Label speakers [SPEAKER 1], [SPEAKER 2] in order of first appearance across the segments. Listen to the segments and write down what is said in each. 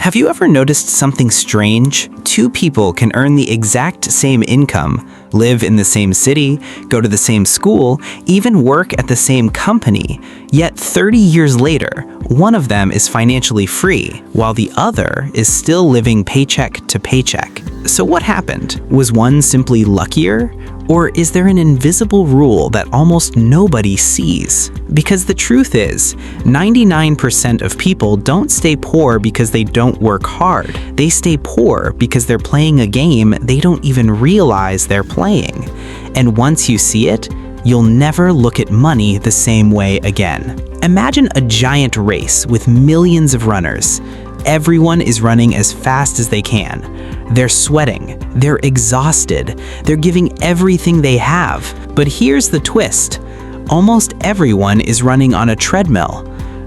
[SPEAKER 1] Have you ever noticed something strange? Two people can earn the exact same income, live in the same city, go to the same school, even work at the same company, yet 30 years later, one of them is financially free, while the other is still living paycheck to paycheck. So what happened? Was one simply luckier? Or is there an invisible rule that almost nobody sees? Because the truth is, 99% of people don't stay poor because they don't work hard. They stay poor because they're playing a game they don't even realize they're playing. And once you see it, you'll never look at money the same way again. Imagine a giant race with millions of runners. Everyone is running as fast as they can. They're sweating, they're exhausted, they're giving everything they have. But here's the twist. Almost everyone is running on a treadmill.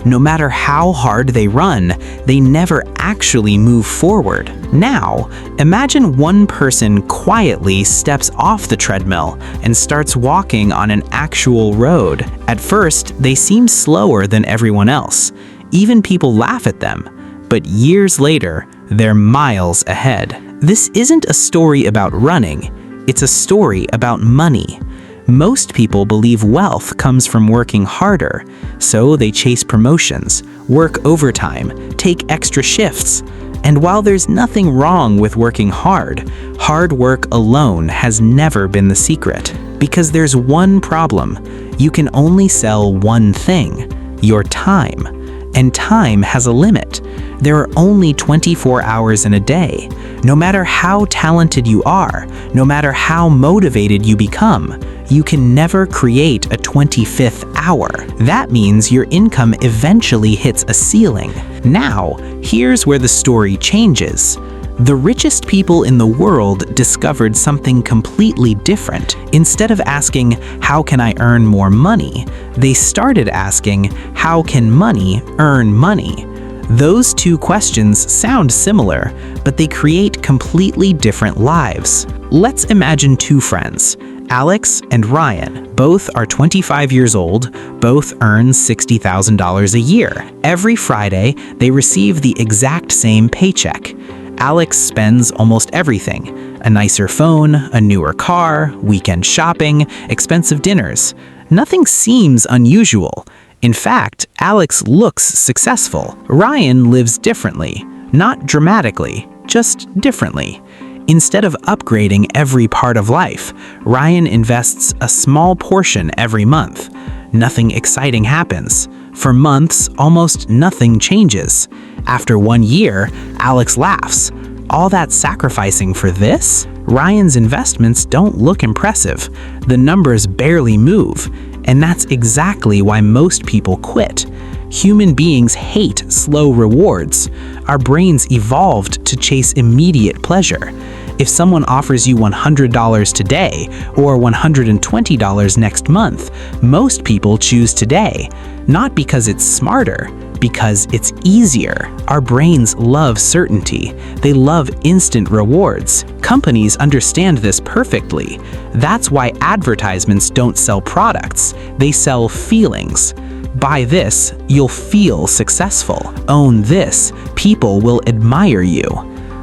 [SPEAKER 1] No matter how hard they run, they never actually move forward. Now, imagine one person quietly steps off the treadmill and starts walking on an actual road. At first, they seem slower than everyone else. Even people laugh at them. But years later, they're miles ahead. This isn't a story about running, it's a story about money. Most people believe wealth comes from working harder, so they chase promotions, work overtime, take extra shifts. And while there's nothing wrong with working hard, hard work alone has never been the secret. Because there's one problem: you can only sell one thing, your time. And time has a limit. There are only 24 hours in a day. No matter how talented you are, no matter how motivated you become, you can never create a 25th hour. That means your income eventually hits a ceiling. Now, here's where the story changes. The richest people in the world discovered something completely different. Instead of asking, how can I earn more money? They started asking, how can money earn money? Those two questions sound similar, but they create completely different lives. Let's imagine two friends, Alex and Ryan. Both are 25 years old, both earn $60,000 a year. Every Friday, they receive the exact same paycheck. Alex spends almost everything: a nicer phone, a newer car, weekend shopping, expensive dinners. Nothing seems unusual. In fact, Alex looks successful. Ryan lives differently, not dramatically, just differently. Instead of upgrading every part of life, Ryan invests a small portion every month. Nothing exciting happens. For months, almost nothing changes. After 1 year, Alex laughs. All that sacrificing for this? Ryan's investments don't look impressive. The numbers barely move. And that's exactly why most people quit. Human beings hate slow rewards. Our brains evolved to chase immediate pleasure. If someone offers you $100 today or $120 next month, most people choose today. Not because it's smarter, because it's easier. Our brains love certainty. They love instant rewards. Companies understand this perfectly. That's why advertisements don't sell products. They sell feelings. Buy this, you'll feel successful. Own this, people will admire you.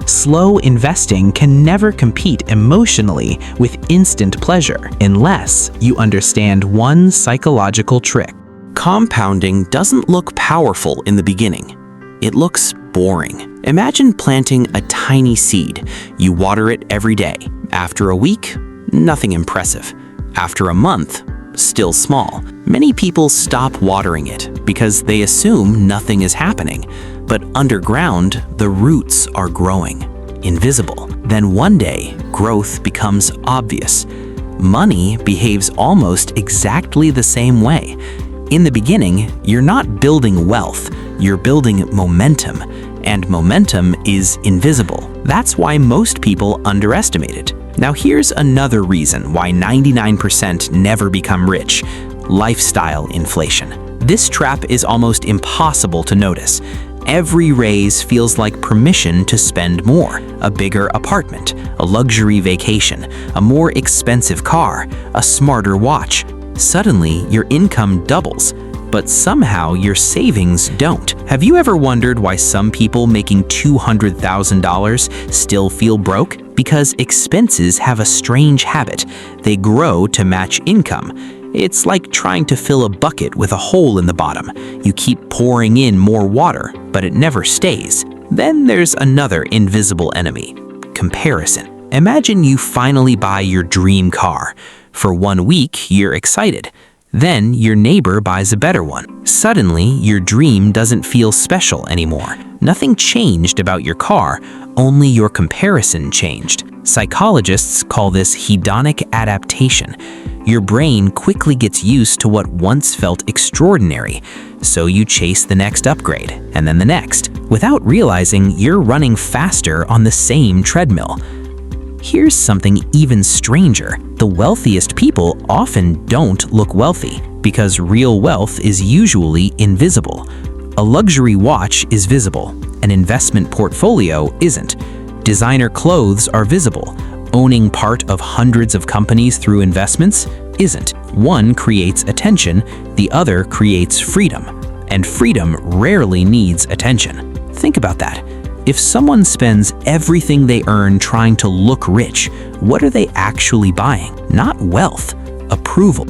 [SPEAKER 1] Slow investing can never compete emotionally with instant pleasure unless you understand one psychological trick. Compounding doesn't look powerful in the beginning. It looks boring. Imagine planting a tiny seed. You water it every day. After a week, nothing impressive. After a month, still small. Many people stop watering it because they assume nothing is happening. But underground, the roots are growing, invisible. Then one day, growth becomes obvious. Money behaves almost exactly the same way. In the beginning, you're not building wealth, you're building momentum, and momentum is invisible. That's why most people underestimate it. Now here's another reason why 99% never become rich: lifestyle inflation. This trap is almost impossible to notice. Every raise feels like permission to spend more. A bigger apartment, a luxury vacation, a more expensive car, a smarter watch. Suddenly, your income doubles. but somehow your savings don't. Have you ever wondered why some people making $200,000 still feel broke? Because expenses have a strange habit. They grow to match income. It's like trying to fill a bucket with a hole in the bottom. You keep pouring in more water, but it never stays. Then there's another invisible enemy: comparison. Imagine you finally buy your dream car. For 1 week, you're excited. Then your neighbor buys a better one. Suddenly, your dream doesn't feel special anymore. Nothing changed about your car, only your comparison changed. Psychologists call this hedonic adaptation. Your brain quickly gets used to what once felt extraordinary, so you chase the next upgrade, and then the next, without realizing you're running faster on the same treadmill. Here's something even stranger. The wealthiest people often don't look wealthy, because real wealth is usually invisible. A luxury watch is visible. An investment portfolio isn't. Designer clothes are visible. Owning part of hundreds of companies through investments isn't. One creates attention, the other creates freedom. And freedom rarely needs attention. Think about that. If someone spends everything they earn trying to look rich, what are they actually buying? Not wealth, approval.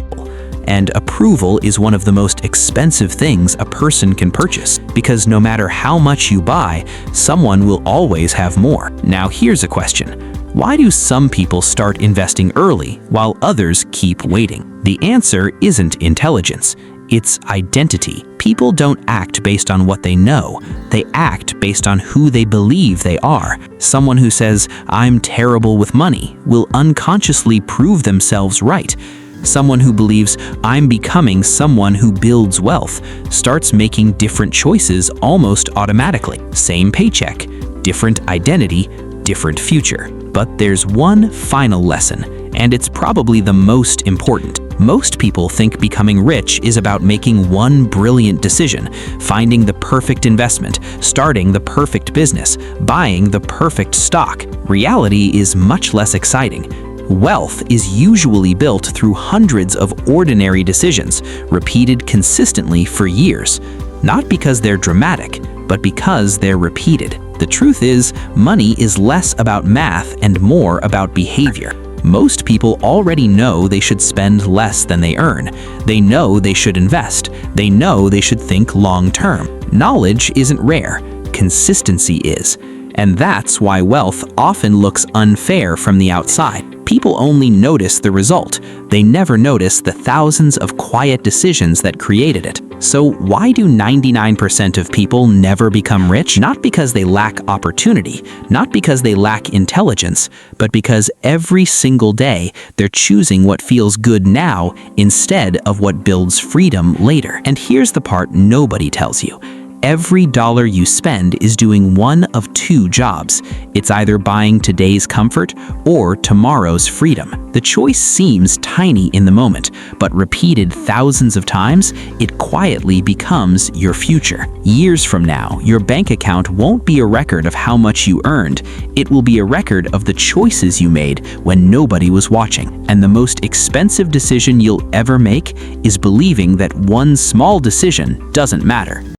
[SPEAKER 1] And approval is one of the most expensive things a person can purchase, because no matter how much you buy, someone will always have more. Now here's a question. Why do some people start investing early while others keep waiting? The answer isn't intelligence. It's identity. People don't act based on what they know. They act based on who they believe they are. Someone who says, "I'm terrible with money," will unconsciously prove themselves right. Someone who believes, "I'm becoming someone who builds wealth," starts making different choices almost automatically. Same paycheck, different identity, different future. But there's one final lesson, and it's probably the most important. Most people think becoming rich is about making one brilliant decision, finding the perfect investment, starting the perfect business, buying the perfect stock. Reality is much less exciting. Wealth is usually built through hundreds of ordinary decisions, repeated consistently for years. Not because they're dramatic, but because they're repeated. The truth is, money is less about math and more about behavior. Most people already know they should spend less than they earn. They know they should invest. They know they should think long-term. Knowledge isn't rare. Consistency is. And that's why wealth often looks unfair from the outside. People only notice the result. They never notice the thousands of quiet decisions that created it. So why do 99% of people never become rich? Not because they lack opportunity, not because they lack intelligence, but because every single day they're choosing what feels good now instead of what builds freedom later. And here's the part nobody tells you. Every dollar you spend is doing one of two jobs. It's either buying today's comfort or tomorrow's freedom. The choice seems tiny in the moment, but repeated thousands of times, it quietly becomes your future. Years from now, your bank account won't be a record of how much you earned. It will be a record of the choices you made when nobody was watching. And the most expensive decision you'll ever make is believing that one small decision doesn't matter.